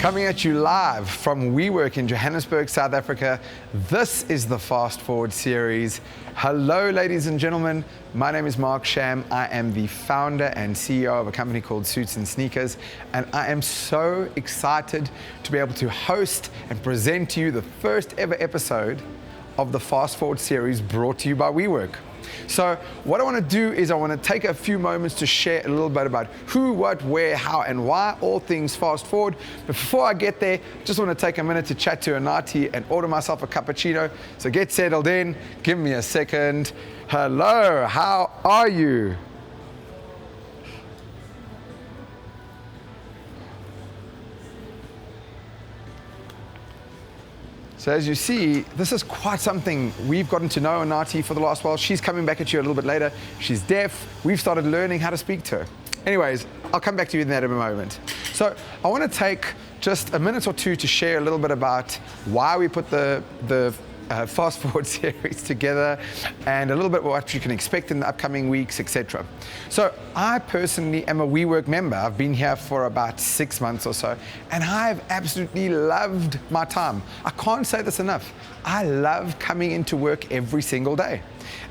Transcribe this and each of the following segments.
Coming at you live from WeWork in Johannesburg, South Africa. This is the Fast Forward series. Hello, ladies and gentlemen. My name is Mark Sham. I am the founder and CEO of a company called Suits and Sneakers, and I am so excited to be able to host and present to you the first ever episode of the Fast Forward series brought to you by WeWork. So what I want to do is I want to take a few moments to share a little bit about who, what, where, how, and why, all things fast forward. But before I get there, just want to take a minute to chat to Anati and order myself a cappuccino. So get settled in, give me a second. Hello, how are you? So as you see, this is quite something. We've gotten to know Anati for the last while. She's coming back at you a little bit later. She's deaf. We've started learning how to speak to her. Anyways, I'll come back to you in that in a moment. So I want to take just a minute or two to share a little bit about why we put the Fast Forward series together and a little bit what you can expect in the upcoming weeks, etc. So I personally am a WeWork member. I've been here for about 6 months or so, and I've absolutely loved my time. I can't say this enough. I love coming into work every single day.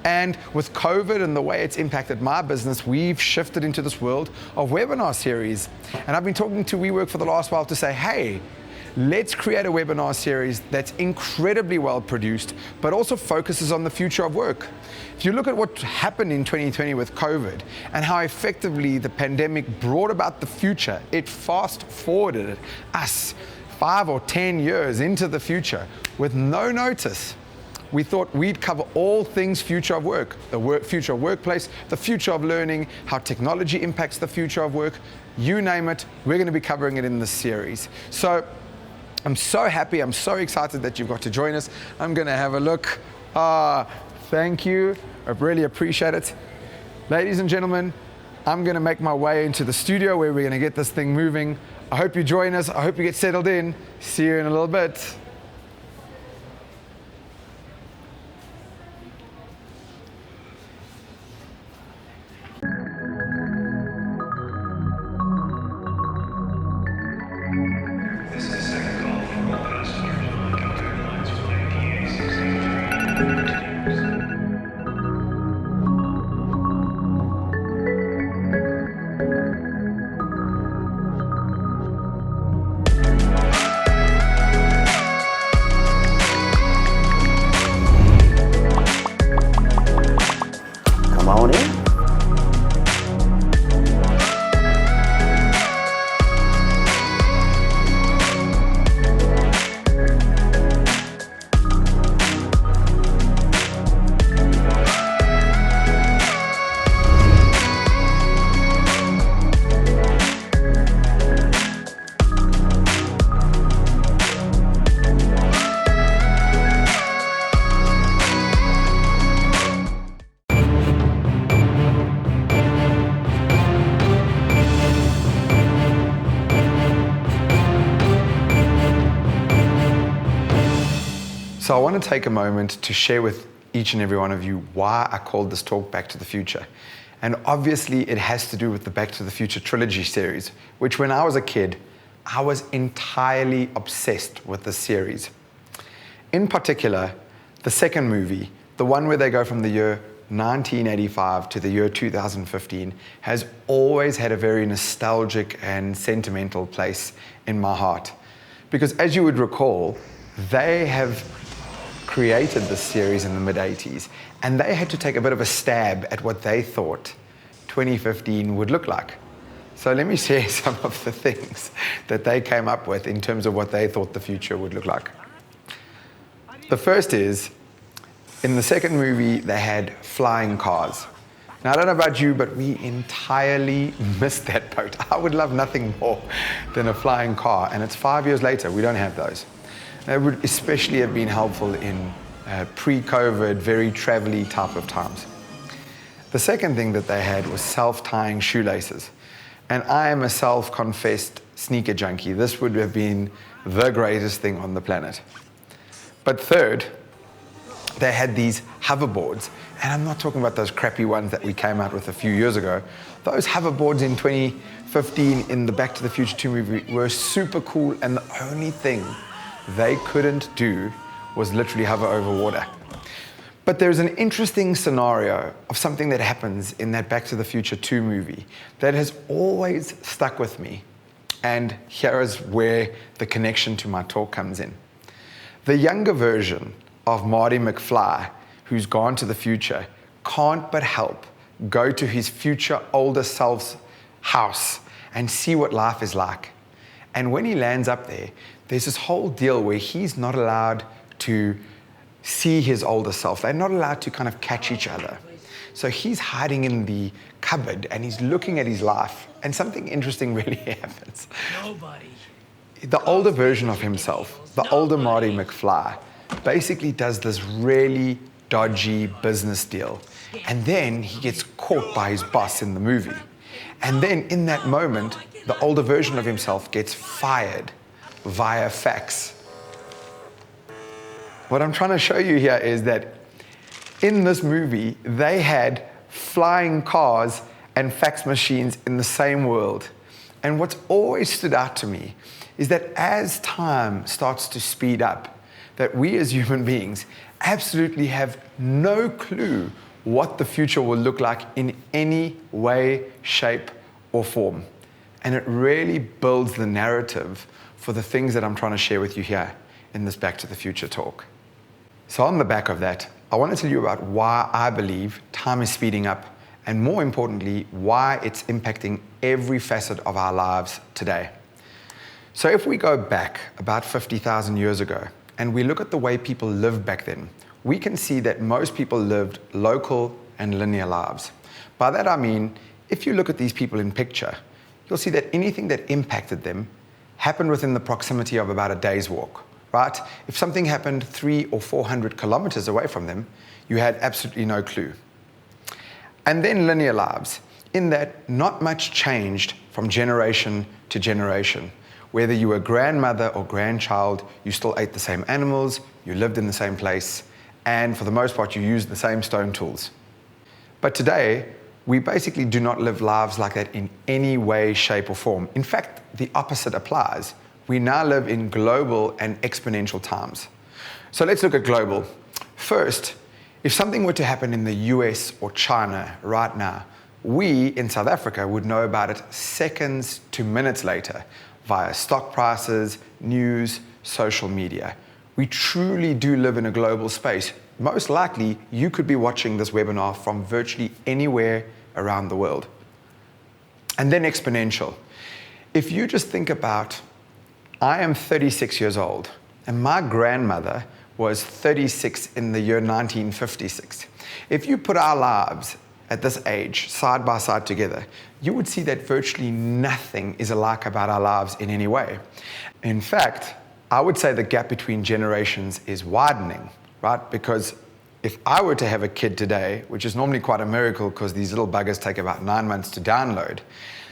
And with COVID and the way it's impacted my business, we've shifted into this world of webinar series. And I've been talking to WeWork for the last while to say, hey, let's create a webinar series that's incredibly well produced, but also focuses on the future of work. If you look at what happened in 2020 with COVID and how effectively the pandemic brought about the future, it fast forwarded us 5 or 10 years into the future with no notice. We thought we'd cover all things future of work, future of workplace, the future of learning, how technology impacts the future of work, you name it, we're going to be covering it in this series. So I'm so happy, I'm so excited that you've got to join us. I'm going to have a look. Thank you, I really appreciate it. Ladies and gentlemen, I'm going to make my way into the studio where we're going to get this thing moving. I hope you join us, I hope you get settled in. See you in a little bit. So I want to take a moment to share with each and every one of you why I called this talk Back to the Future. And obviously it has to do with the Back to the Future trilogy series, which when I was a kid, I was entirely obsessed with this series. In particular, the second movie, the one where they go from the year 1985 to the year 2015, has always had a very nostalgic and sentimental place in my heart. Because as you would recall, they have created this series in the mid-80s, and they had to take a bit of a stab at what they thought 2015 would look like. So let me share some of the things that they came up with in terms of what they thought the future would look like. The first is, in the second movie, they had flying cars. Now, I don't know about you, but we entirely missed that boat. I would love nothing more than a flying car, and it's 5 years later, we don't have those. It would especially have been helpful in pre-COVID, very travel-y type of times. The second thing that they had was self-tying shoelaces. And I am a self-confessed sneaker junkie. This would have been the greatest thing on the planet. But third, they had these hoverboards. And I'm not talking about those crappy ones that we came out with a few years ago. Those hoverboards in 2015 in the Back to the Future 2 movie were super cool, and the only thing they couldn't do was literally hover over water. But there's an interesting scenario of something that happens in that Back to the Future 2 movie that has always stuck with me. And here is where the connection to my talk comes in. The younger version of Marty McFly, who's gone to the future, can't but help go to his future older self's house and see what life is like. And when he lands up there, there's this whole deal where he's not allowed to see his older self. They're not allowed to kind of catch each other. So he's hiding in the cupboard and he's looking at his life, and something interesting really happens. The older version of himself, the older Marty McFly, basically does this really dodgy business deal. And then he gets caught by his boss in the movie. And then in that moment, the older version of himself gets fired via fax. What I'm trying to show you here is that in this movie, they had flying cars and fax machines in the same world. And what's always stood out to me is that as time starts to speed up, that we as human beings absolutely have no clue what the future will look like in any way, shape, or form. And it really builds the narrative for the things that I'm trying to share with you here in this Back to the Future talk. So on the back of that, I want to tell you about why I believe time is speeding up, and more importantly, why it's impacting every facet of our lives today. So if we go back about 50,000 years ago, and we look at the way people lived back then, we can see that most people lived local and linear lives. By that I mean, if you look at these people in picture, you'll see that anything that impacted them happened within the proximity of about a day's walk, right? If something happened 300 or 400 kilometers away from them, you had absolutely no clue. And then linear lives, in that not much changed from generation to generation. Whether you were grandmother or grandchild, you still ate the same animals, you lived in the same place, and for the most part, you used the same stone tools. But today, we basically do not live lives like that in any way, shape, or form. In fact, the opposite applies. We now live in global and exponential times. So let's look at global. First, if something were to happen in the US or China right now, we in South Africa would know about it seconds to minutes later via stock prices, news, social media. We truly do live in a global space. Most likely, you could be watching this webinar from virtually anywhere around the world. And then exponential. If you just think about, I am 36 years old, and my grandmother was 36 in the year 1956. If you put our lives at this age, side by side together, you would see that virtually nothing is alike about our lives in any way. In fact, I would say the gap between generations is widening, right? Because if I were to have a kid today, which is normally quite a miracle because these little buggers take about 9 months to download,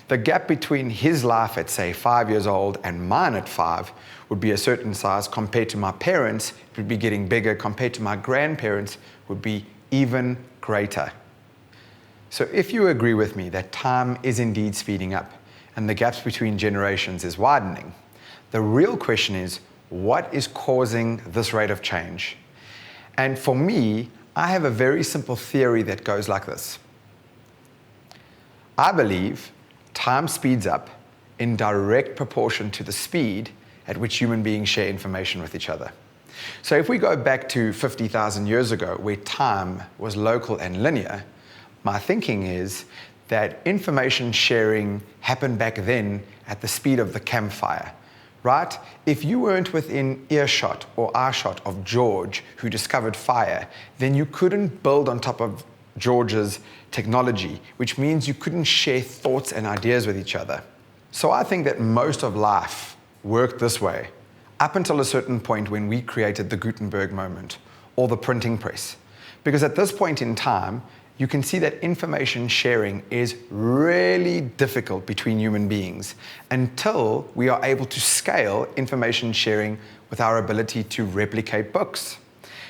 the gap between his life at, say, 5 years old and mine at 5 would be a certain size. Compared to my parents, it would be getting bigger. Compared to my grandparents, would be even greater. So if you agree with me that time is indeed speeding up and the gaps between generations is widening, the real question is, what is causing this rate of change? And for me, I have a very simple theory that goes like this. I believe time speeds up in direct proportion to the speed at which human beings share information with each other. So if we go back to 50,000 years ago, where time was local and linear, my thinking is that information sharing happened back then at the speed of the campfire, right? If you weren't within earshot or eyeshot of George, who discovered fire, then you couldn't build on top of George's technology, which means you couldn't share thoughts and ideas with each other. So I think that most of life worked this way, up until a certain point when we created the Gutenberg moment, or the printing press. Because at this point in time, you can see that information sharing is really difficult between human beings until we are able to scale information sharing with our ability to replicate books.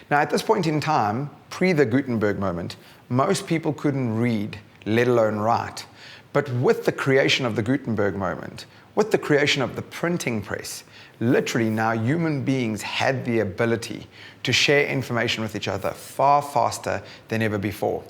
Now, at this point in time, pre the Gutenberg moment, most people couldn't read, let alone write. But with the creation of the Gutenberg moment, with the creation of the printing press, literally now human beings had the ability to share information with each other far faster than ever before.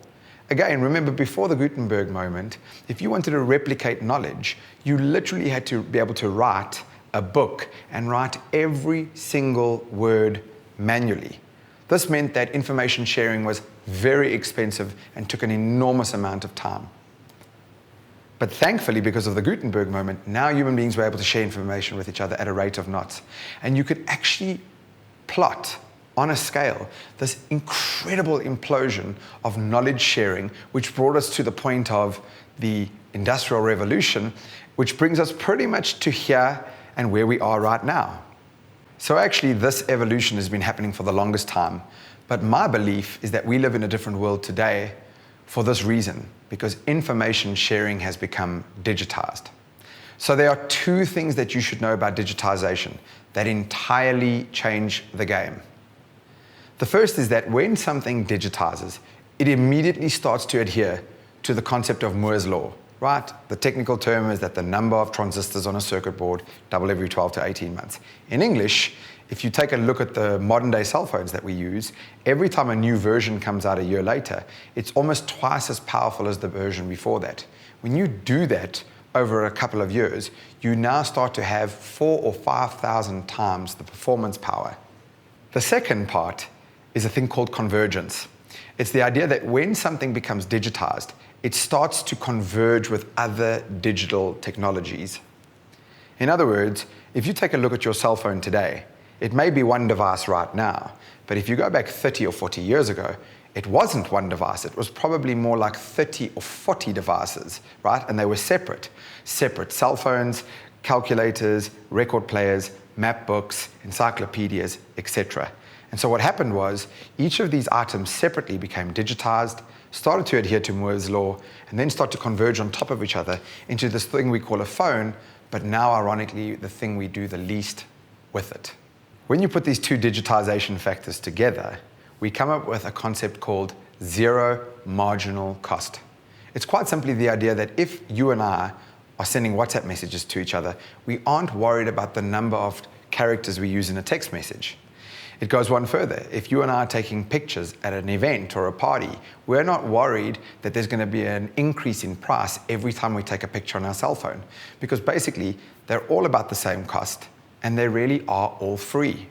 Again, remember, before the Gutenberg moment, if you wanted to replicate knowledge, you literally had to be able to write a book and write every single word manually. This meant that information sharing was very expensive and took an enormous amount of time. But thankfully, because of the Gutenberg moment, now human beings were able to share information with each other at a rate of knots. And you could actually plot on a scale this incredible implosion of knowledge sharing, which brought us to the point of the Industrial Revolution, which brings us pretty much to here and where we are right now. So actually, this evolution has been happening for the longest time. But my belief is that we live in a different world today for this reason, because information sharing has become digitized. So there are two things that you should know about digitization that entirely change the game. The first is that when something digitizes, it immediately starts to adhere to the concept of Moore's law, right? The technical term is that the number of transistors on a circuit board double every 12 to 18 months. In English, if you take a look at the modern day cell phones that we use, every time a new version comes out a year later, it's almost twice as powerful as the version before that. When you do that over a couple of years, you now start to have 4,000 or 5,000 times the performance power. The second part is a thing called convergence. It's the idea that when something becomes digitized, it starts to converge with other digital technologies. In other words, if you take a look at your cell phone today, it may be one device right now, but if you go back 30 or 40 years ago, it wasn't one device. It was probably more like 30 or 40 devices, right? And they were separate. Separate cell phones, calculators, record players, map books, encyclopedias, etc. And so what happened was each of these items separately became digitized, started to adhere to Moore's law, and then start to converge on top of each other into this thing we call a phone, but now ironically the thing we do the least with it. When you put these two digitization factors together, we come up with a concept called zero marginal cost. It's quite simply the idea that if you and I are sending WhatsApp messages to each other, we aren't worried about the number of characters we use in a text message. It goes one further. If you and I are taking pictures at an event or a party, we're not worried that there's going to be an increase in price every time we take a picture on our cell phone, because basically they're all about the same cost and they really are all free.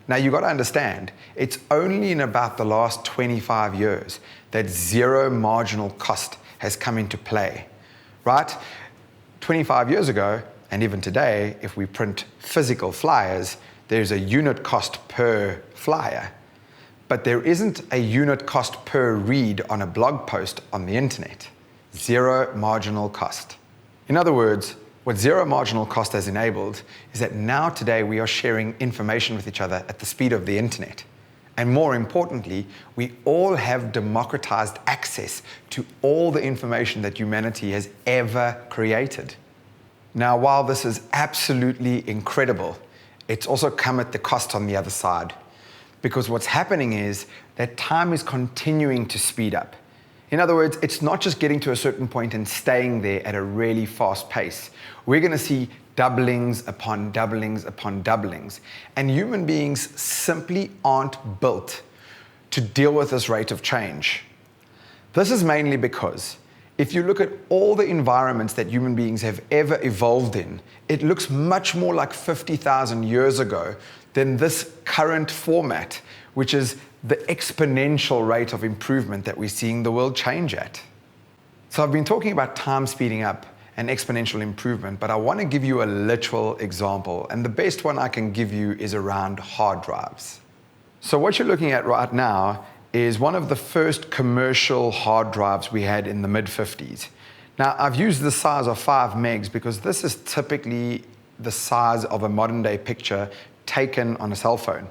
Now you've got to understand, it's only in about the last 25 years that zero marginal cost has come into play, right? 25 years ago, and even today, if we print physical flyers, there's a unit cost per flyer, but there isn't a unit cost per read on a blog post on the internet. Zero marginal cost. In other words, what zero marginal cost has enabled is that now today we are sharing information with each other at the speed of the internet. And more importantly, we all have democratized access to all the information that humanity has ever created. Now, while this is absolutely incredible, it's also come at the cost on the other side. Because what's happening is that time is continuing to speed up. In other words, it's not just getting to a certain point and staying there at a really fast pace. We're going to see doublings upon doublings upon doublings. And human beings simply aren't built to deal with this rate of change. This is mainly because if you look at all the environments that human beings have ever evolved in, it looks much more like 50,000 years ago than this current format, which is the exponential rate of improvement that we're seeing the world change at. So I've been talking about time speeding up and exponential improvement, but I want to give you a literal example, and the best one I can give you is around hard drives. So what you're looking at right now is one of the first commercial hard drives we had in the mid-50s. Now, I've used the size of 5 megs because this is typically the size of a modern day picture taken on a cell phone.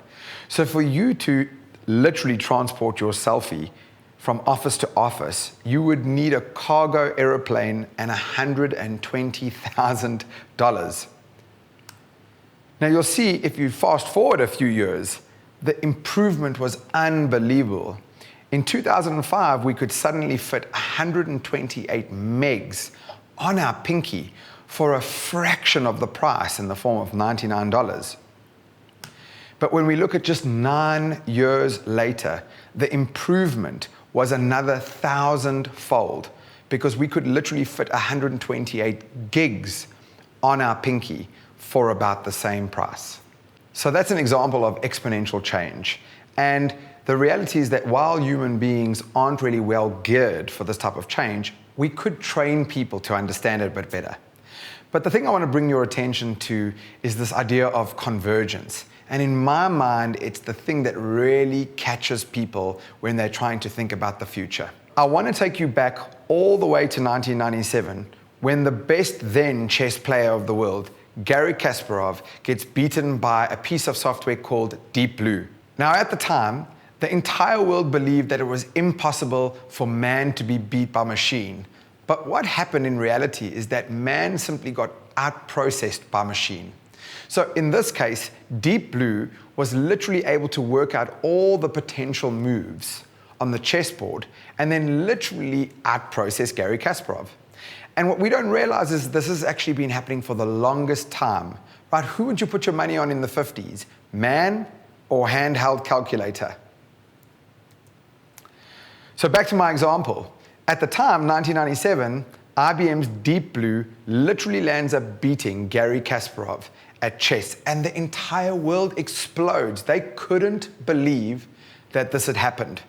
So for you to literally transport your selfie from office to office, you would need a cargo aeroplane and $120,000. Now you'll see if you fast forward a few years, the improvement was unbelievable. In 2005, we could suddenly fit 128 megs on our pinky for a fraction of the price in the form of $99. But when we look at just 9 years later, the improvement was another 1,000-fold, because we could literally fit 128 gigs on our pinky for about the same price. So that's an example of exponential change. And the reality is that while human beings aren't really well geared for this type of change, we could train people to understand it a bit better. But the thing I want to bring your attention to is this idea of convergence. And in my mind, it's the thing that really catches people when they're trying to think about the future. I want to take you back all the way to 1997, when the best then chess player of the world, Garry Kasparov, gets beaten by a piece of software called Deep Blue. Now, at the time, the entire world believed that it was impossible for man to be beat by machine. But what happened in reality is that man simply got out-processed by machine. So in this case, Deep Blue was literally able to work out all the potential moves on the chessboard and then literally out-process Garry Kasparov. And what we don't realize is this has actually been happening for the longest time. Right? Who would you put your money on in the 50s? Man or handheld calculator? So back to my example. At the time, 1997, IBM's Deep Blue literally lands up beating Garry Kasparov at chess, and the entire world explodes. They couldn't believe that this had happened.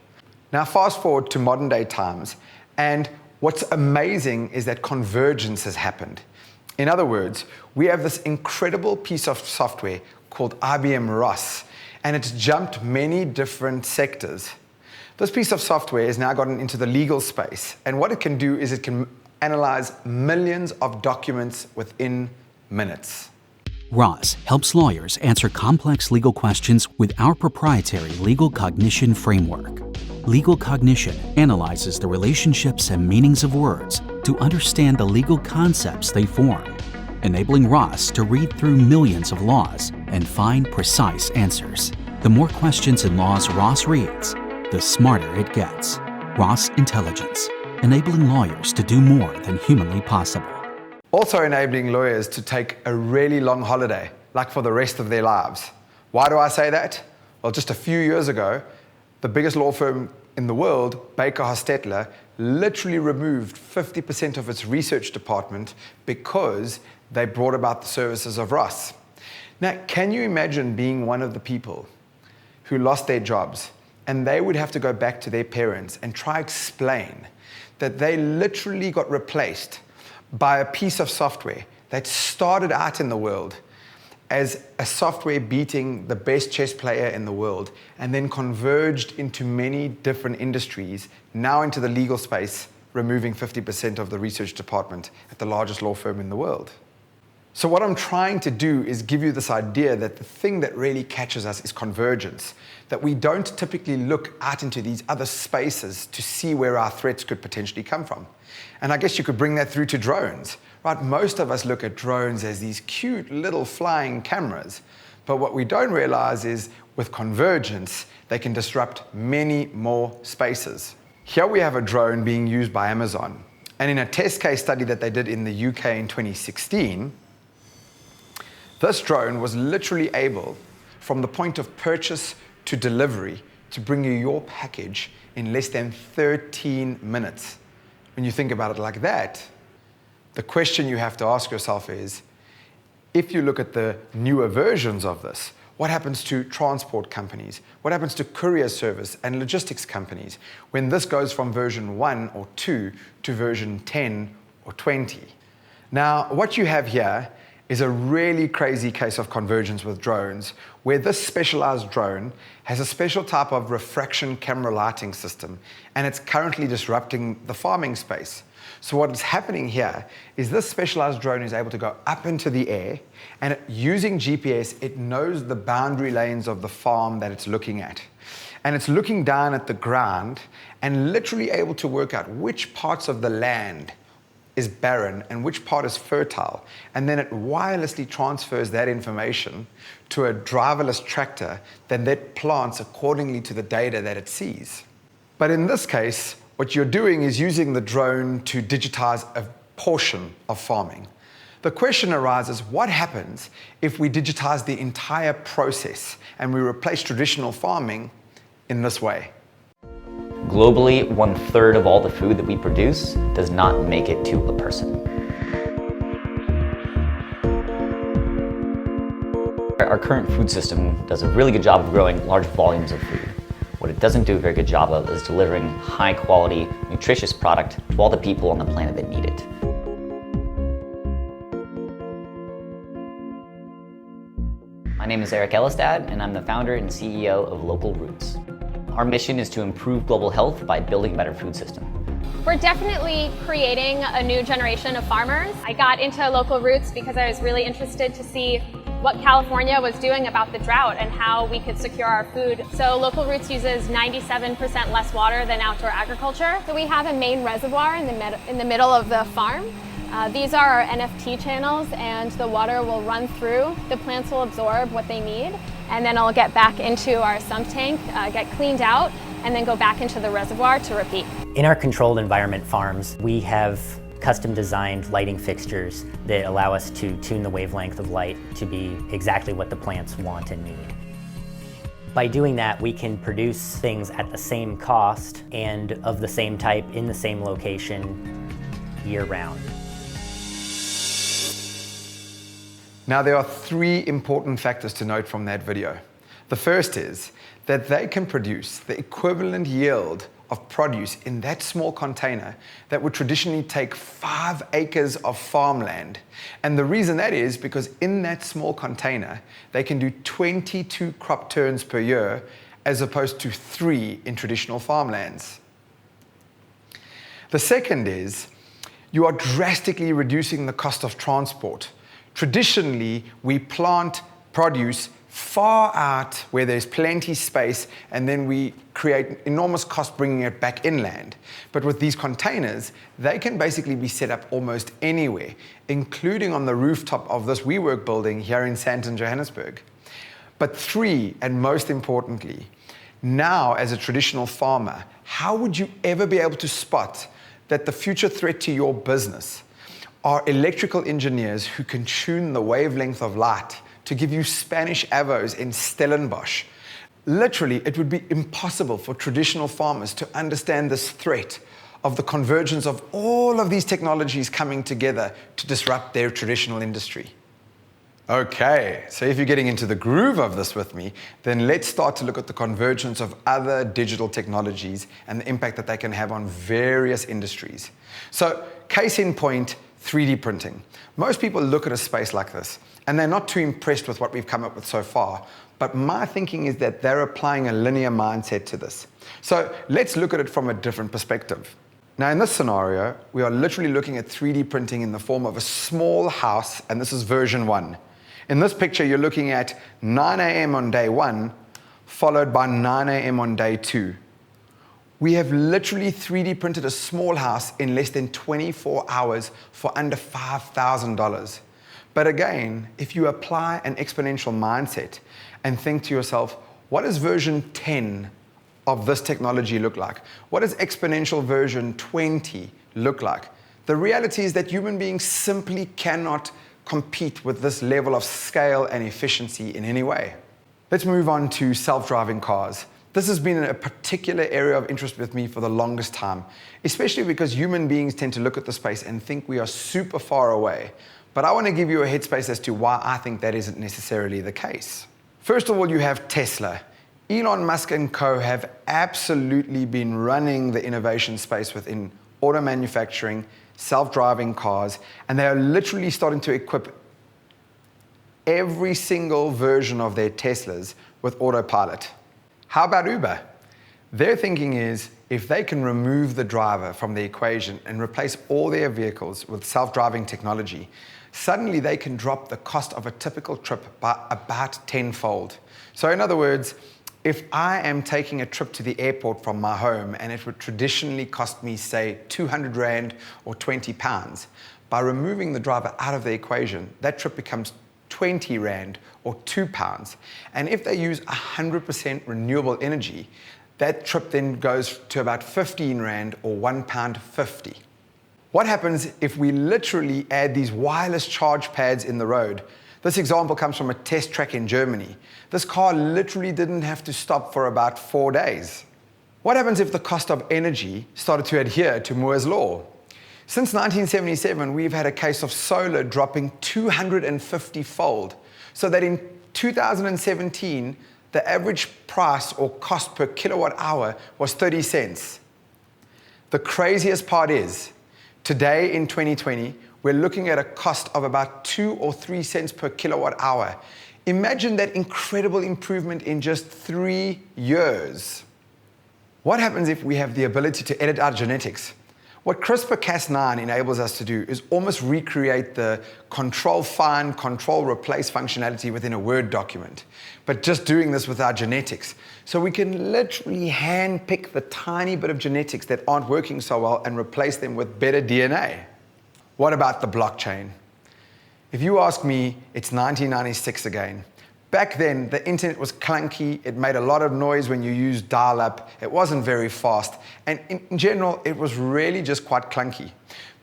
Now fast forward to modern day times, and what's amazing is that convergence has happened. In other words, we have this incredible piece of software called IBM ROS, and it's jumped many different sectors. This piece of software has now gotten into the legal space, and what it can do is it can analyze millions of documents within minutes. ROS helps lawyers answer complex legal questions with our proprietary legal cognition framework. Legal cognition analyzes the relationships and meanings of words to understand the legal concepts they form, enabling ROS to read through millions of laws and find precise answers. The more questions and laws ROS reads, the smarter it gets. ROS Intelligence, enabling lawyers to do more than humanly possible. Also enabling lawyers to take a really long holiday, like for the rest of their lives. Why do I say that? Well, just a few years ago, the biggest law firm in the world, Baker Hostetler, literally removed 50% of its research department because they brought about the services of ROS. Now, can you imagine being one of the people who lost their jobs and they would have to go back to their parents and try to explain that they literally got replaced by a piece of software that started out in the world as a software beating the best chess player in the world and then converged into many different industries, now into the legal space, removing 50% of the research department at the largest law firm in the world? So what I'm trying to do is give you this idea that the thing that really catches us is convergence, that we don't typically look out into these other spaces to see where our threats could potentially come from. And I guess you could bring that through to drones, right? Most of us look at drones as these cute little flying cameras, but what we don't realize is with convergence, they can disrupt many more spaces. Here we have a drone being used by Amazon, and in a test case study that they did in the UK in 2016, this drone was literally able, from the point of purchase to delivery, to bring you your package in less than 13 minutes. When you think about it like that, the question you have to ask yourself is, if you look at the newer versions of this, what happens to transport companies? What happens to courier service and logistics companies when this goes from version 1 or 2 to version 10 or 20? Now, what you have here is a really crazy case of convergence with drones, where this specialized drone has a special type of refraction camera lighting system, and it's currently disrupting the farming space. So what is happening here is this specialized drone is able to go up into the air, and using GPS, it knows the boundary lanes of the farm that it's looking at. And it's looking down at the ground and literally able to work out which parts of the land is barren and which part is fertile, and then it wirelessly transfers that information to a driverless tractor that plants accordingly to the data that it sees. But in this case, what you're doing is using the drone to digitize a portion of farming. The question arises, what happens if we digitize the entire process and we replace traditional farming in this way? Globally, 1/3 of all the food that we produce does not make it to a person. Our current food system does a really good job of growing large volumes of food. What it doesn't do a very good job of is delivering high quality, nutritious product to all the people on the planet that need it. My name is Eric Elistad, and I'm the founder and CEO of Local Roots. Our mission is to improve global health by building a better food system. We're definitely creating a new generation of farmers. I got into Local Roots because I was really interested to see what California was doing about the drought and how we could secure our food. So Local Roots uses 97% less water than outdoor agriculture. So we have a main reservoir in the middle of the farm. These are our NFT channels, and the water will run through. The plants will absorb what they need, and then it'll get back into our sump tank, get cleaned out, and then go back into the reservoir to repeat. In our controlled environment farms, we have custom designed lighting fixtures that allow us to tune the wavelength of light to be exactly what the plants want and need. By doing that, we can produce things at the same cost and of the same type in the same location year-round. Now, there are 3 important factors to note from that video. The first is that they can produce the equivalent yield of produce in that small container that would traditionally take 5 acres of farmland. And the reason that is because in that small container, they can do 22 crop turns per year as opposed to 3 in traditional farmlands. The second is you are drastically reducing the cost of transport. Traditionally, we plant produce far out where there's plenty space, and then we create enormous cost bringing it back inland. But with these containers, they can basically be set up almost anywhere, including on the rooftop of this WeWork building here in Sandton, Johannesburg. But 3, and most importantly, now as a traditional farmer, how would you ever be able to spot that the future threat to your business are electrical engineers who can tune the wavelength of light to give you Spanish avos in Stellenbosch? Literally, it would be impossible for traditional farmers to understand this threat of the convergence of all of these technologies coming together to disrupt their traditional industry. Okay, so if you're getting into the groove of this with me, then let's start to look at the convergence of other digital technologies and the impact that they can have on various industries. So, case in point, 3D printing. Most people look at a space like this and they're not too impressed with what we've come up with so far. But my thinking is that they're applying a linear mindset to this. So let's look at it from a different perspective. Now in this scenario, we are literally looking at 3D printing in the form of a small house, and this is version 1. In this picture, you're looking at 9 a.m. on day 1, followed by 9 a.m. on day 2. We have literally 3D printed a small house in less than 24 hours for under $5,000. But again, if you apply an exponential mindset and think to yourself, what does version 10 of this technology look like? What does exponential version 20 look like? The reality is that human beings simply cannot compete with this level of scale and efficiency in any way. Let's move on to self-driving cars. This has been a particular area of interest with me for the longest time, especially because human beings tend to look at the space and think we are super far away. But I want to give you a headspace as to why I think that isn't necessarily the case. First of all, you have Tesla. Elon Musk and co. have absolutely been running the innovation space within auto manufacturing, self-driving cars, and they are literally starting to equip every single version of their Teslas with autopilot. How about Uber? Their thinking is if they can remove the driver from the equation and replace all their vehicles with self-driving technology, suddenly they can drop the cost of a typical trip by about 10-fold. So in other words, If I am taking a trip to the airport from my home and it would traditionally cost me, say, 200 Rand or 20 pounds, by removing the driver out of the equation, that trip becomes 20 Rand or 2 pounds. And if they use 100% renewable energy, that trip then goes to about 15 Rand or £1.50. What happens if we literally add these wireless charge pads in the road? This example comes from a test track in Germany. This car literally didn't have to stop for about 4 days. What happens if the cost of energy started to adhere to Moore's law? Since 1977, we've had a case of solar dropping 250-fold, so that in 2017, the average price or cost per kilowatt hour was 30 cents. The craziest part is, today in 2020, we're looking at a cost of about 2 or 3 cents per kilowatt hour. Imagine that incredible improvement in just 3 years. What happens if we have the ability to edit our genetics? What CRISPR-Cas9 enables us to do is almost recreate the control find, control replace functionality within a Word document, but just doing this with our genetics. So we can literally hand pick the tiny bit of genetics that aren't working so well and replace them with better DNA. What about the blockchain? If you ask me, it's 1996 again. Back then, the internet was clunky, it made a lot of noise when you used dial-up, it wasn't very fast, and in general, it was really just quite clunky.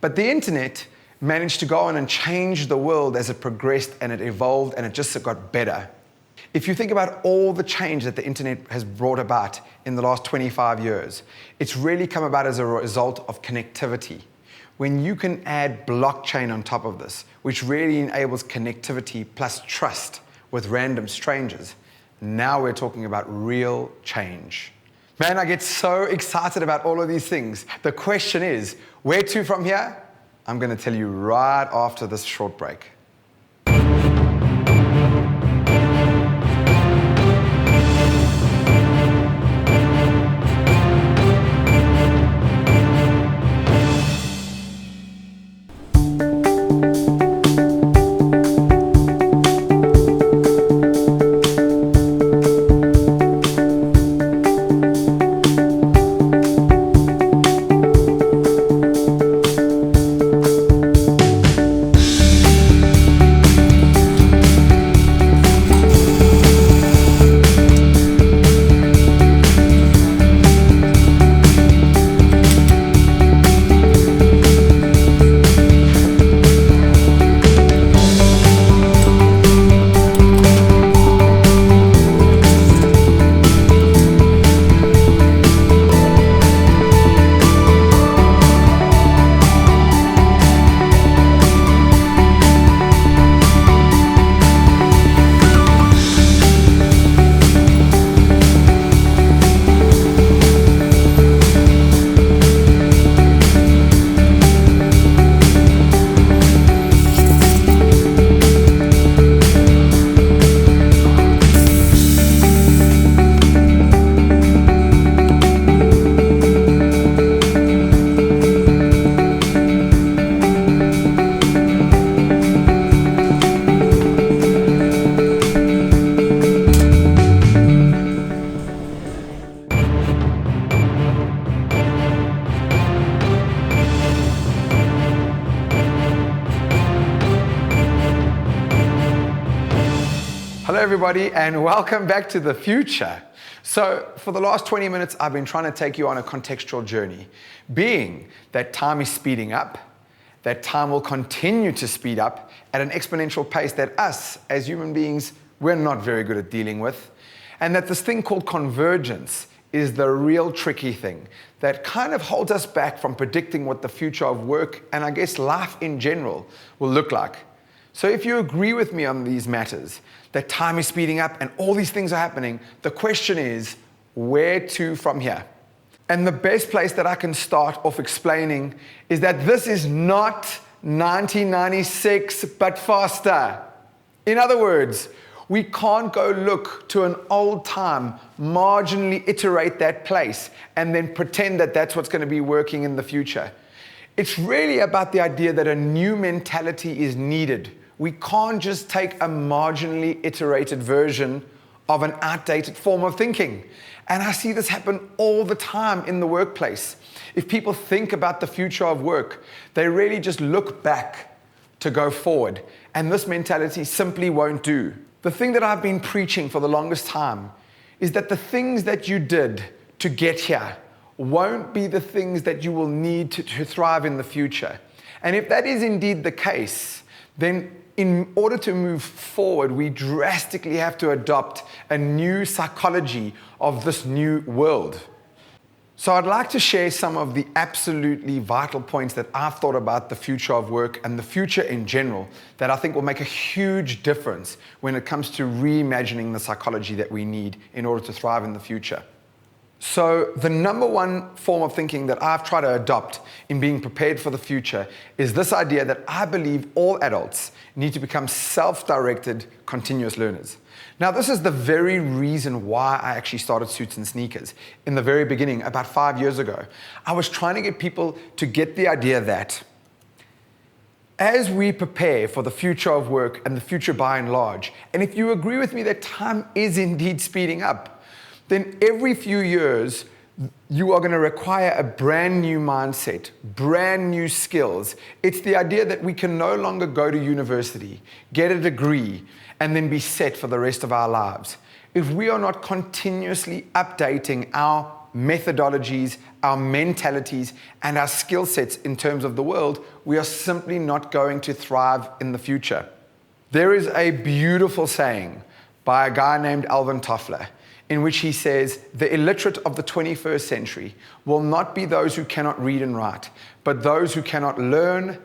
But the internet managed to go on and change the world as it progressed and it evolved and it just got better. If you think about all the change that the internet has brought about in the last 25 years, it's really come about as a result of connectivity. When you can add blockchain on top of this, which really enables connectivity plus trust with random strangers, now we're talking about real change. Man, I get so excited about all of these things. The question is, where to from here? I'm going to tell you right after this short break. Hello everybody and welcome back to the future. So for the last 20 minutes I've been trying to take you on a contextual journey, being that time is speeding up, that time will continue to speed up at an exponential pace that us as human beings, we're not very good at dealing with, and that this thing called convergence is the real tricky thing that kind of holds us back from predicting what the future of work and I guess life in general will look like. So if you agree with me on these matters, that time is speeding up and all these things are happening, the question is, where to from here? And the best place that I can start off explaining is that this is not 1996, but faster. In other words, we can't go look to an old time, marginally iterate that place, and then pretend that that's what's going to be working in the future. It's really about the idea that a new mentality is needed. We can't just take a marginally iterated version of an outdated form of thinking. And I see this happen all the time in the workplace. If people think about the future of work, they really just look back to go forward. And this mentality simply won't do. The thing that I've been preaching for the longest time is that the things that you did to get here won't be the things that you will need to thrive in the future. And if that is indeed the case, then in order to move forward, we drastically have to adopt a new psychology of this new world. So I'd like to share some of the absolutely vital points that I've thought about the future of work and the future in general that I think will make a huge difference when it comes to reimagining the psychology that we need in order to thrive in the future. So the number one form of thinking that I've tried to adopt in being prepared for the future is this idea that I believe all adults need to become self-directed, continuous learners. Now, this is the very reason why I actually started Suits and Sneakers. In the very beginning, about 5 years ago, I was trying to get people to get the idea that as we prepare for the future of work and the future by and large, and if you agree with me that time is indeed speeding up, then every few years, you are going to require a brand new mindset, brand new skills. It's the idea that we can no longer go to university, get a degree, and then be set for the rest of our lives. If we are not continuously updating our methodologies, our mentalities, and our skill sets in terms of the world, we are simply not going to thrive in the future. There is a beautiful saying by a guy named Alvin Toffler, in which he says, the illiterate of the 21st century will not be those who cannot read and write, but those who cannot learn,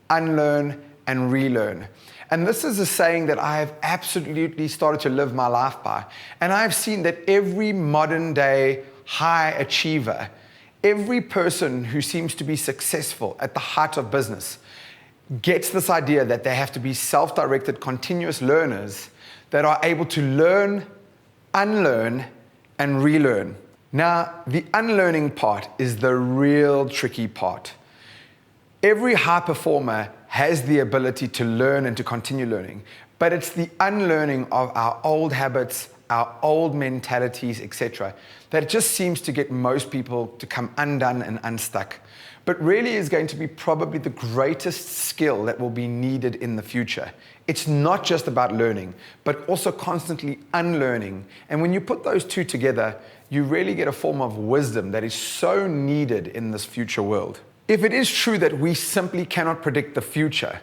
unlearn, and relearn. And this is a saying that I have absolutely started to live my life by. And I've seen that every modern day high achiever, every person who seems to be successful at the heart of business, gets this idea that they have to be self-directed, continuous learners that are able to learn, unlearn, and relearn. Now, the unlearning part is the real tricky part. Every high performer has the ability to learn and to continue learning, but it's the unlearning of our old habits, our old mentalities, etc., that just seems to get most people to come undone and unstuck, but really is going to be probably the greatest skill that will be needed in the future. It's not just about learning, but also constantly unlearning. And when you put those two together, you really get a form of wisdom that is so needed in this future world. If it is true that we simply cannot predict the future,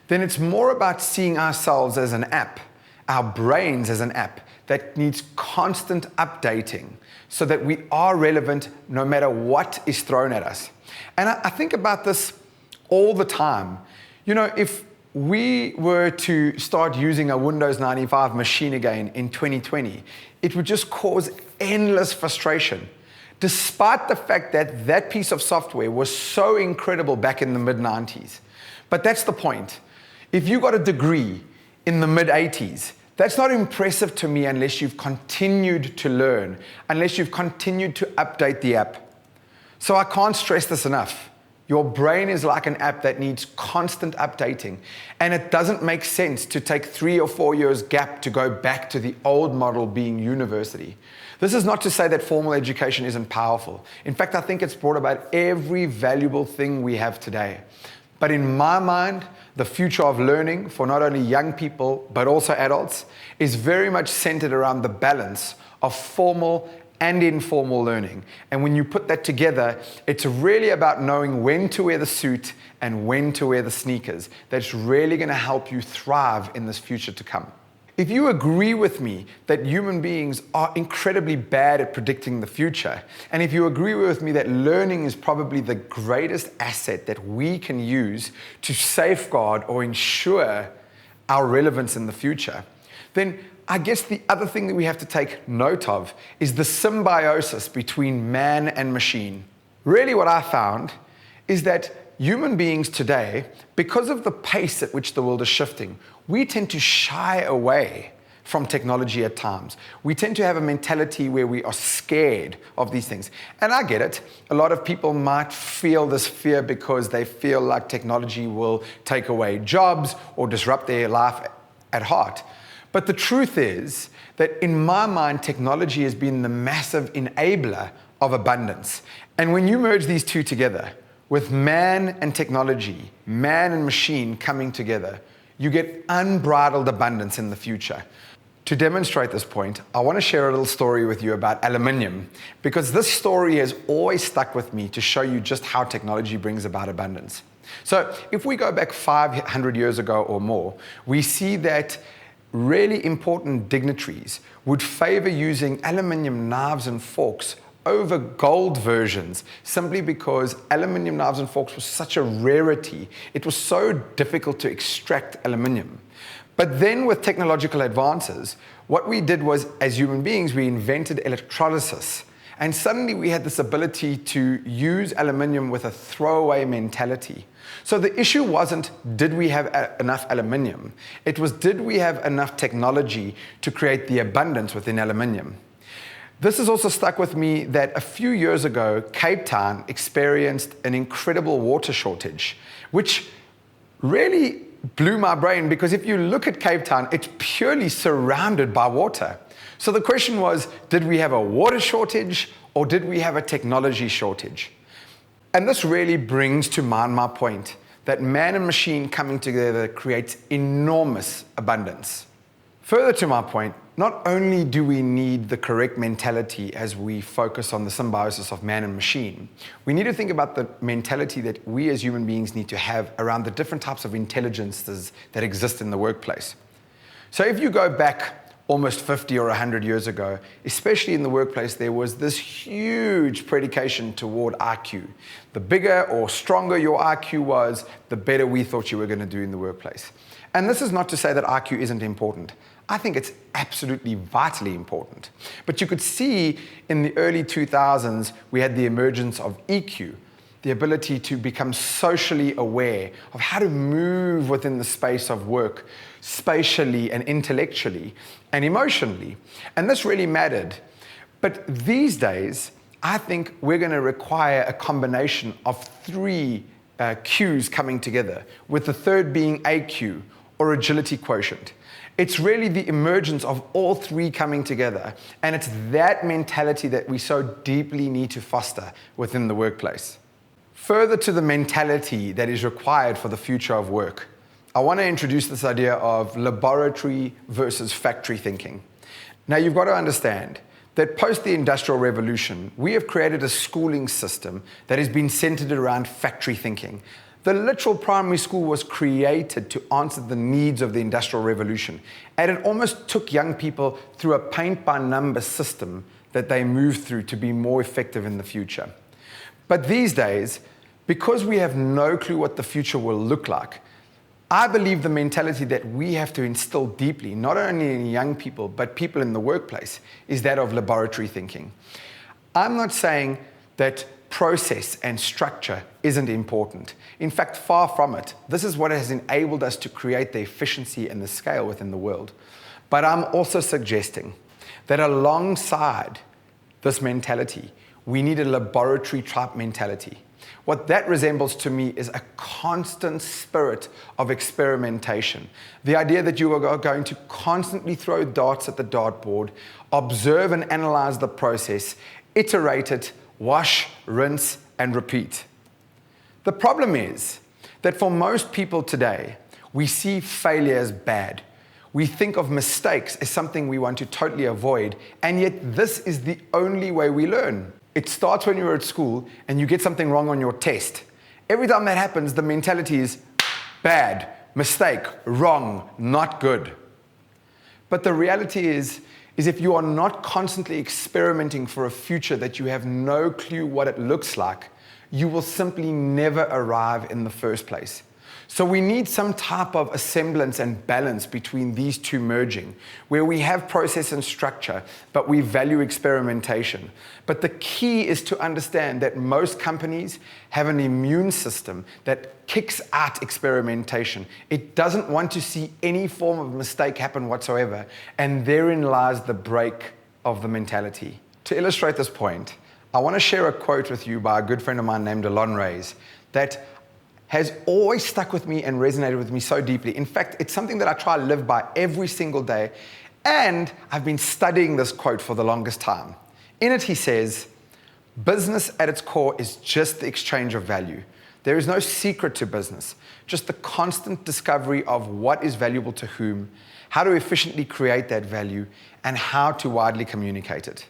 then it's more about seeing ourselves as an app, our brains as an app that needs constant updating so that we are relevant no matter what is thrown at us. And I think about this all the time. You know, if we were to start using a Windows 95 machine again in 2020, it would just cause endless frustration, despite the fact that that piece of software was so incredible back in the mid-90s. But that's the point. If you got a degree in the mid-80s, that's not impressive to me unless you've continued to learn, unless you've continued to update the app. So I can't stress this enough. Your brain is like an app that needs constant updating, and it doesn't make sense to take 3 or 4 years gap to go back to the old model being university. This is not to say that formal education isn't powerful. In fact, I think it's brought about every valuable thing we have today. But in my mind, the future of learning for not only young people, but also adults, is very much centered around the balance of formal and informal learning. And when you put that together, it's really about knowing when to wear the suit and when to wear the sneakers. That's really going to help you thrive in this future to come. If you agree with me that human beings are incredibly bad at predicting the future, and if you agree with me that learning is probably the greatest asset that we can use to safeguard or ensure our relevance in the future, then I guess the other thing that we have to take note of is the symbiosis between man and machine. Really what I found is that human beings today, because of the pace at which the world is shifting, we tend to shy away from technology at times. We tend to have a mentality where we are scared of these things. And I get it. A lot of people might feel this fear because they feel like technology will take away jobs or disrupt their life at heart. But the truth is that in my mind, technology has been the massive enabler of abundance. And when you merge these two together, with man and technology, man and machine coming together, you get unbridled abundance in the future. To demonstrate this point, I want to share a little story with you about aluminium, because this story has always stuck with me to show you just how technology brings about abundance. So if we go back 500 years ago or more, we see that really important dignitaries would favor using aluminium knives and forks over gold versions, simply because aluminium knives and forks was such a rarity. It was so difficult to extract aluminium. But then with technological advances, what we did was, as human beings, we invented electrolysis. And suddenly we had this ability to use aluminium with a throwaway mentality. So the issue wasn't, did we have enough aluminium? It was, did we have enough technology to create the abundance within aluminium? This has also stuck with me that a few years ago, Cape Town experienced an incredible water shortage, which really blew my brain, because if you look at Cape Town, it's purely surrounded by water. So the question was, did we have a water shortage or did we have a technology shortage? And this really brings to mind my point that man and machine coming together creates enormous abundance. Further to my point, not only do we need the correct mentality as we focus on the symbiosis of man and machine, we need to think about the mentality that we as human beings need to have around the different types of intelligences that exist in the workplace. So if you go back almost 50 or 100 years ago, especially in the workplace, there was this huge predication toward IQ. The bigger or stronger your IQ was, the better we thought you were going to do in the workplace. And this is not to say that IQ isn't important. I think it's absolutely vitally important. But you could see in the early 2000s, we had the emergence of EQ, the ability to become socially aware of how to move within the space of work, spatially and intellectually and emotionally. And this really mattered. But these days, I think we're going to require a combination of three Qs coming together, with the third being AQ, or agility quotient. It's really the emergence of all three coming together, and it's that mentality that we so deeply need to foster within the workplace. Further to the mentality that is required for the future of work, I want to introduce this idea of laboratory versus factory thinking. Now, you've got to understand that post the Industrial Revolution, we have created a schooling system that has been centered around factory thinking. The literal primary school was created to answer the needs of the Industrial Revolution, and it almost took young people through a paint-by-number system that they moved through to be more effective in the future. But these days, because we have no clue what the future will look like, I believe the mentality that we have to instill deeply, not only in young people, but people in the workplace, is that of laboratory thinking. I'm not saying that process and structure isn't important. In fact, far from it. This is what has enabled us to create the efficiency and the scale within the world. But I'm also suggesting that alongside this mentality, we need a laboratory type mentality. What that resembles to me is a constant spirit of experimentation. The idea that you are going to constantly throw darts at the dartboard, observe and analyze the process, iterate it, wash, rinse, and repeat. The problem is that for most people today, we see failure as bad. We think of mistakes as something we want to totally avoid, and yet this is the only way we learn. It starts when you're at school and you get something wrong on your test. Every time that happens, the mentality is bad, mistake, wrong, not good. But the reality is if you are not constantly experimenting for a future that you have no clue what it looks like, you will simply never arrive in the first place. So we need some type of a semblance and balance between these two merging, where we have process and structure, but we value experimentation. But the key is to understand that most companies have an immune system that kicks out experimentation. It doesn't want to see any form of mistake happen whatsoever, and therein lies the break of the mentality. To illustrate this point, I want to share a quote with you by a good friend of mine named Alon Reyes that has always stuck with me and resonated with me so deeply. In fact, it's something that I try to live by every single day, And I've been studying this quote for the longest time. In it, he says, business at its core is just the exchange of value. There is no secret to business, just the constant discovery of what is valuable to whom, how to efficiently create that value, and how to widely communicate it.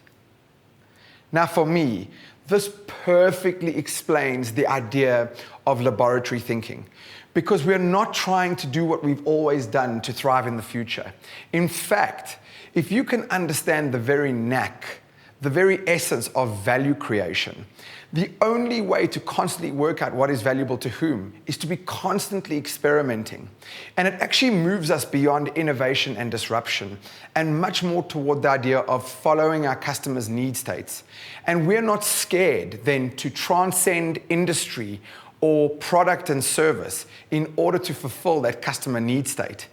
Now, for me, this perfectly explains the idea of laboratory thinking, because we're not trying to do what we've always done to thrive in the future. In fact, if you can understand the very knack, the very essence of value creation, the only way to constantly work out what is valuable to whom is to be constantly experimenting. And it actually moves us beyond innovation and disruption and much more toward the idea of following our customers' need states. And we're not scared then to transcend industry or product and service in order to fulfill that customer need state.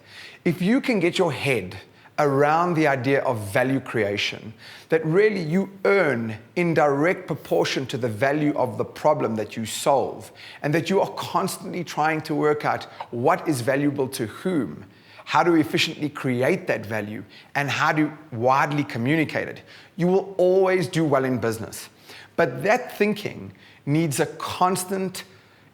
If you can get your head around the idea of value creation, that really you earn in direct proportion to the value of the problem that you solve, and that you are constantly trying to work out what is valuable to whom, how to efficiently create that value, and how to widely communicate it, you will always do well in business. But that thinking needs a constant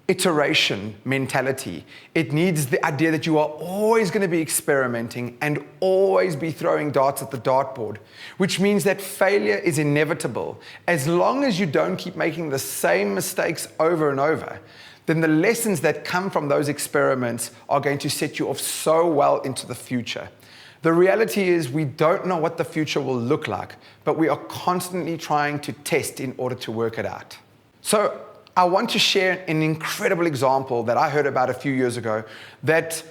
iteration mentality. It needs the idea that you are always going to be experimenting and always be throwing darts at the dartboard, which means that failure is inevitable. As long as you don't keep making the same mistakes over and over, then the lessons that come from those experiments are going to set you off so well into the future. The reality is we don't know what the future will look like, but we are constantly trying to test in order to work it out. So I want to share an incredible example that I heard about a few years ago that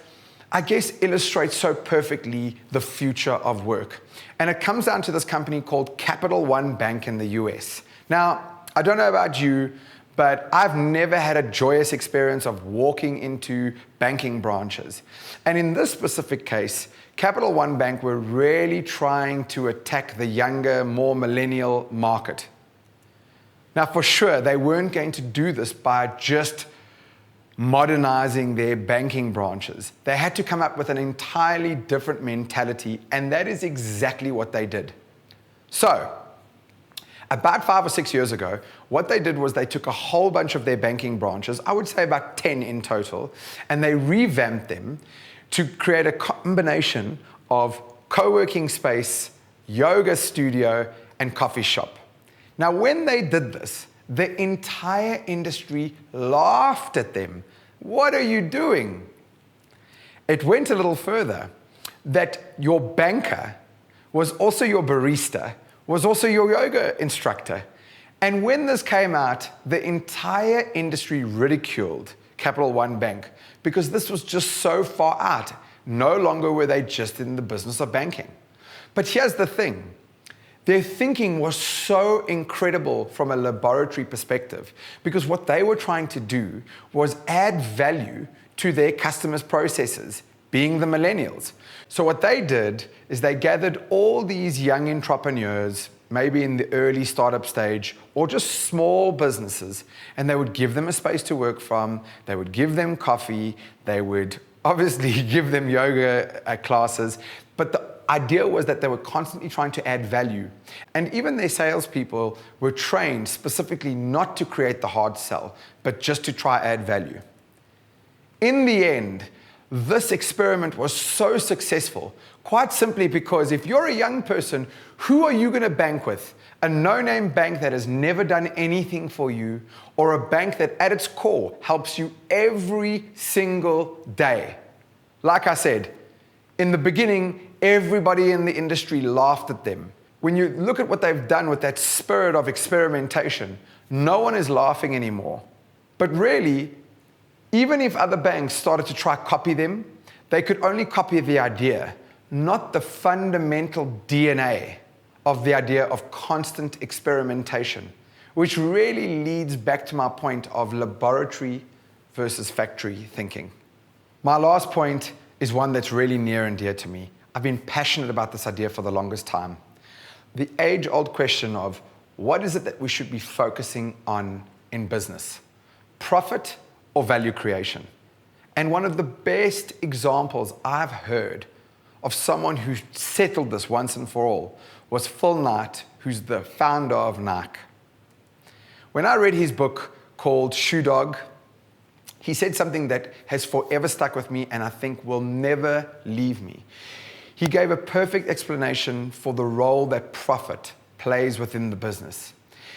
I guess illustrates so perfectly the future of work. And it comes down to this company called Capital One Bank in the US. Now, I don't know about you, but I've never had a joyous experience of walking into banking branches. And in this specific case, Capital One Bank were really trying to attack the younger, more millennial market. Now, for sure, they weren't going to do this by just modernizing their banking branches. They had to come up with an entirely different mentality, and that is exactly what they did. So, about 5 or 6 years ago, what they did was they took a whole bunch of their banking branches, I would say about 10 in total, and they revamped them to create a combination of co-working space, yoga studio, and coffee shop. Now, when they did this, the entire industry laughed at them. What are you doing? It went a little further, that your banker was also your barista, was also your yoga instructor. And when this came out, the entire industry ridiculed Capital One Bank because this was just so far out. No longer were they just in the business of banking. But here's the thing. Their thinking was so incredible from a laboratory perspective because what they were trying to do was add value to their customers' processes, being the millennials. So what they did is they gathered all these young entrepreneurs, maybe in the early startup stage, or just small businesses, and they would give them a space to work from, they would give them coffee, they would obviously give them yoga classes, but the idea was that they were constantly trying to add value. And even their salespeople were trained specifically not to create the hard sell, but just to try add value. In the end, this experiment was so successful, quite simply because if you're a young person, who are you going to bank with? A no-name bank that has never done anything for you, or a bank that at its core helps you every single day? Like I said, in the beginning, everybody in the industry laughed at them. When you look at what they've done with that spirit of experimentation, no one is laughing anymore. But really, even if other banks started to try copy them, they could only copy the idea, not the fundamental DNA of the idea of constant experimentation, which really leads back to my point of laboratory versus factory thinking. My last point is one that's really near and dear to me. I've been passionate about this idea for the longest time. The age-old question of what is it that we should be focusing on in business? Profit or value creation? And one of the best examples I've heard of someone who settled this once and for all was Phil Knight, who's the founder of Nike. When I read his book called Shoe Dog, he said something that has forever stuck with me and I think will never leave me. He gave a perfect explanation for the role that profit plays within the business.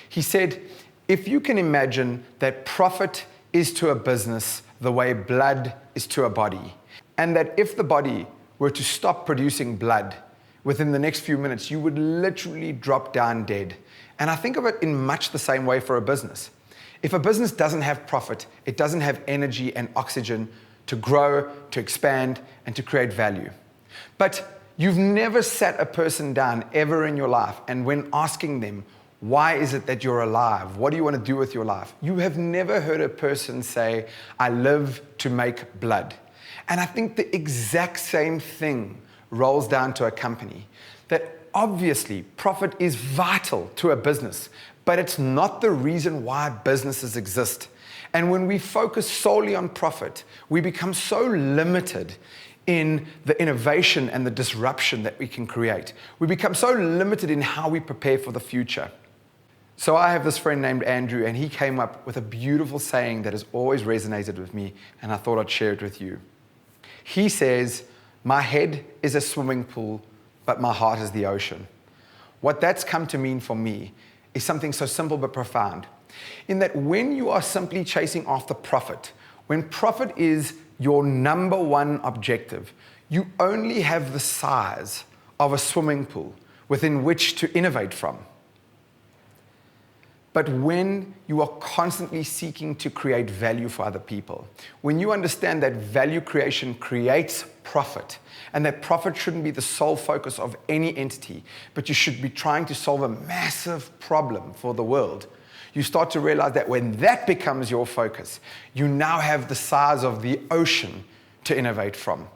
He said, if you can imagine that profit is to a business the way blood is to a body, and that if the body were to stop producing blood within the next few minutes, you would literally drop down dead. And I think of it in much the same way for a business. If a business doesn't have profit, it doesn't have energy and oxygen to grow, to expand, and to create value. But you've never sat a person down ever in your life, and when asking them, why is it that you're alive? What do you want to do with your life? You have never heard a person say, I live to make blood. And I think the exact same thing rolls down to a company. That obviously profit is vital to a business, but it's not the reason why businesses exist. And when we focus solely on profit, we become so limited in the innovation and the disruption that we can create. We become so limited in how we prepare for the future. So I have this friend named Andrew, and he came up with a beautiful saying that has always resonated with me, and I thought I'd share it with you. He says, my head is a swimming pool, but my heart is the ocean. What that's come to mean for me is something so simple but profound, in that when you are simply chasing after profit, when profit is your number one objective, you only have the size of a swimming pool within which to innovate from. But when you are constantly seeking to create value for other people, when you understand that value creation creates profit, and that profit shouldn't be the sole focus of any entity, but you should be trying to solve a massive problem for the world, you start to realize that when that becomes your focus, you now have the size of the ocean to innovate from.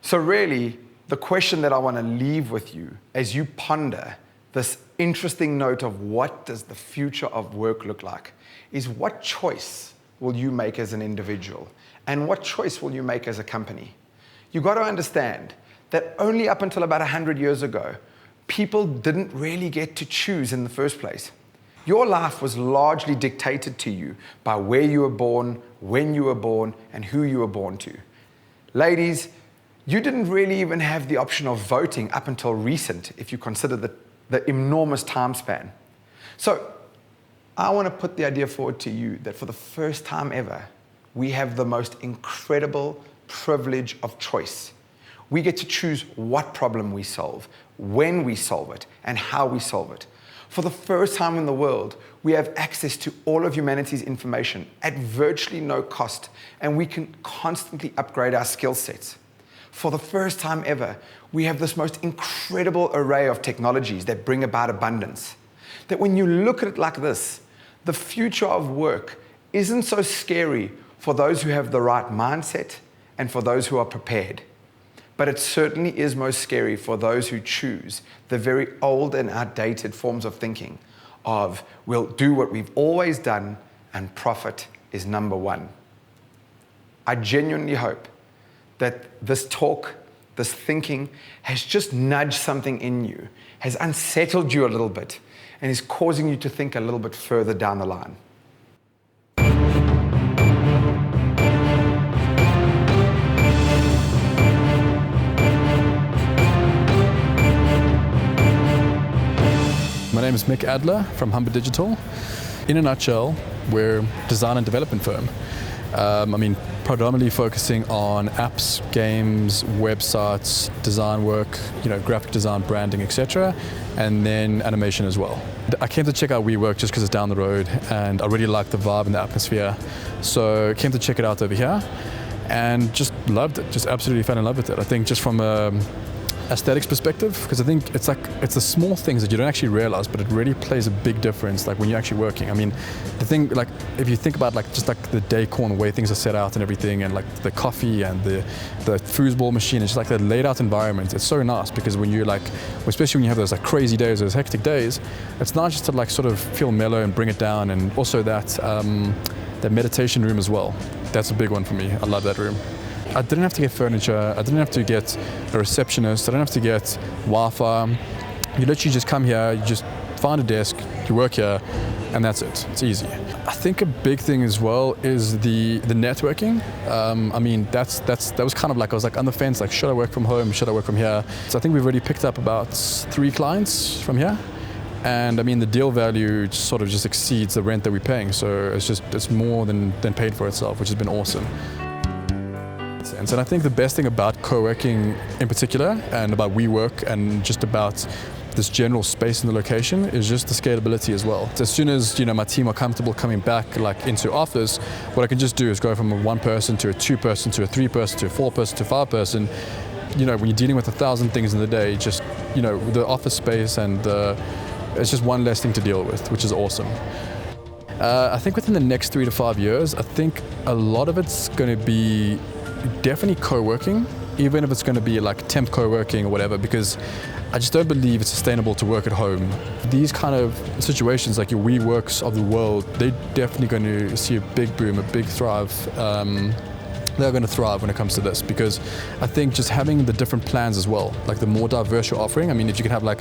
So really, the question that I want to leave with you as you ponder this interesting note of what does the future of work look like is, what choice will you make as an individual, and what choice will you make as a company? You've got to understand that only up until about 100 years ago, people didn't really get to choose in the first place. Your life was largely dictated to you by where you were born, when you were born, and who you were born to. Ladies, you didn't really even have the option of voting up until recent, if you consider the enormous time span. So I want to put the idea forward to you that for the first time ever, we have the most incredible privilege of choice. We get to choose what problem we solve, when we solve it, and how we solve it. For the first time in the world, we have access to all of humanity's information at virtually no cost, and we can constantly upgrade our skill sets. For the first time ever, we have this most incredible array of technologies that bring about abundance. That when you look at it like this, the future of work isn't so scary for those who have the right mindset and for those who are prepared. But it certainly is most scary for those who choose the very old and outdated forms of thinking of, we'll do what we've always done and profit is number one. I genuinely hope that this talk, this thinking, has just nudged something in you, has unsettled you a little bit, and is causing you to think a little bit further down the line. My name is Mick Adler from Humber Digital. In a nutshell, we're a design and development firm. Predominantly focusing on apps, games, websites, design work, graphic design, branding, etc., and then animation as well. I came to check out WeWork just because it's down the road, and I really liked the vibe and the atmosphere. So I came to check it out over here, and just loved it. Just absolutely fell in love with it. I think just from a aesthetics perspective, because I think it's the small things that you don't actually realize, but it really plays a big difference when you're actually working. The thing, if you think about the decor and the way things are set out and everything, and the coffee and the foosball machine, it's just the laid out environment. It's so nice because when you're especially when you have those crazy days, those hectic days, it's nice just to sort of feel mellow and bring it down. And also that meditation room as well. That's a big one for me. I love that room. I didn't have to get furniture, I didn't have to get a receptionist, I didn't have to get Wi-Fi. You literally just come here, you just find a desk, you work here, and that's it. It's easy. I think a big thing as well is the networking. I mean, that was kind of like, I was like on the fence, like, should I work from home, should I work from here? So I think we've already picked up about 3 clients from here. And I mean, the deal value sort of just exceeds the rent that we're paying. So it's more than paid for itself, which has been awesome. And I think the best thing about co-working in particular, and about WeWork, and just about this general space in the location, is just the scalability as well. So as soon as my team are comfortable coming back like into office, what I can just do is go from a 1 person to a 2 person to a 3 person to a 4 person to a 5 person. When you're dealing with 1,000 things in the day, just the office space, and it's just one less thing to deal with, which is awesome. I think within the next 3 to 5 years, I think a lot of it's going to be definitely co-working, even if it's going to be like temp co-working or whatever, because I just don't believe it's sustainable to work at home. These kind of situations, like your WeWorks of the world, they're definitely going to see a big boom, a big thrive. They're going to thrive when it comes to this, because I think just having the different plans as well, like the more diverse you're offering. I mean, if you can have like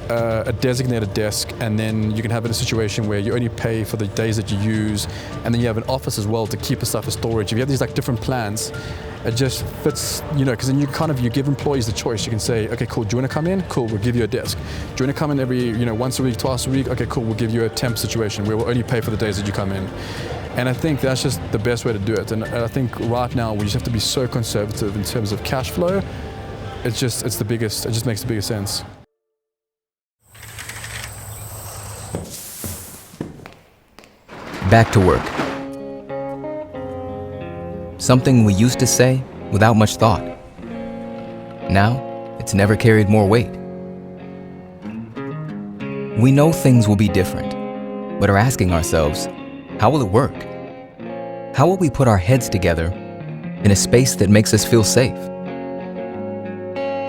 a designated desk, and then you can have it in a situation where you only pay for the days that you use, and then you have an office as well to keep the stuff in storage. If you have these like different plans, it just fits, because then you give employees the choice. You can say, okay, cool, do you want to come in? Cool, we'll give you a desk. Do you want to come in every, once a week, twice a week? Okay, cool, we'll give you a temp situation where we'll only pay for the days that you come in. And I think that's just the best way to do it. And I think right now we just have to be so conservative in terms of cash flow. It just makes the biggest sense. Back to work. Something we used to say without much thought. Now, it's never carried more weight. We know things will be different, but are asking ourselves, how will it work? How will we put our heads together in a space that makes us feel safe?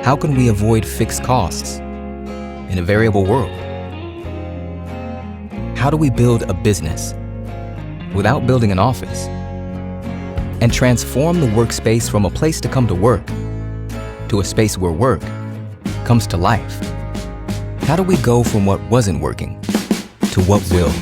How can we avoid fixed costs in a variable world? How do we build a business without building an office, and transform the workspace from a place to come to work to a space where work comes to life? How do we go from what wasn't working to what will?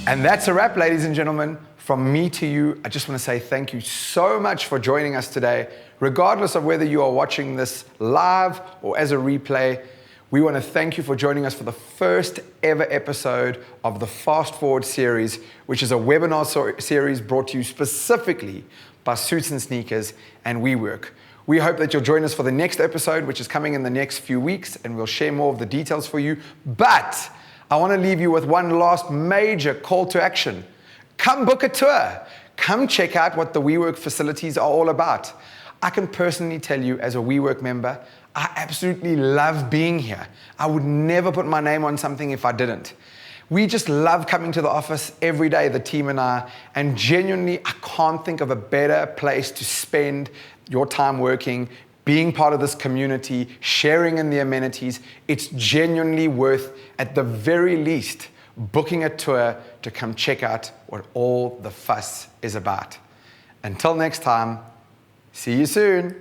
And that's a wrap, ladies and gentlemen. From me to you, I just want to say thank you so much for joining us today. Regardless of whether you are watching this live or as a replay, we want to thank you for joining us for the first ever episode of the Fast Forward series, which is a webinar series brought to you specifically by Suits and Sneakers and WeWork. We hope that you'll join us for the next episode, which is coming in the next few weeks, and we'll share more of the details for you. But I want to leave you with one last major call to action. Come book a tour. Come check out what the WeWork facilities are all about. I can personally tell you, as a WeWork member, I absolutely love being here. I would never put my name on something if I didn't. We just love coming to the office every day, the team and I, and genuinely, I can't think of a better place to spend your time working, being part of this community, sharing in the amenities. It's genuinely worth, at the very least, booking a tour to come check out what all the fuss is about. Until next time, see you soon.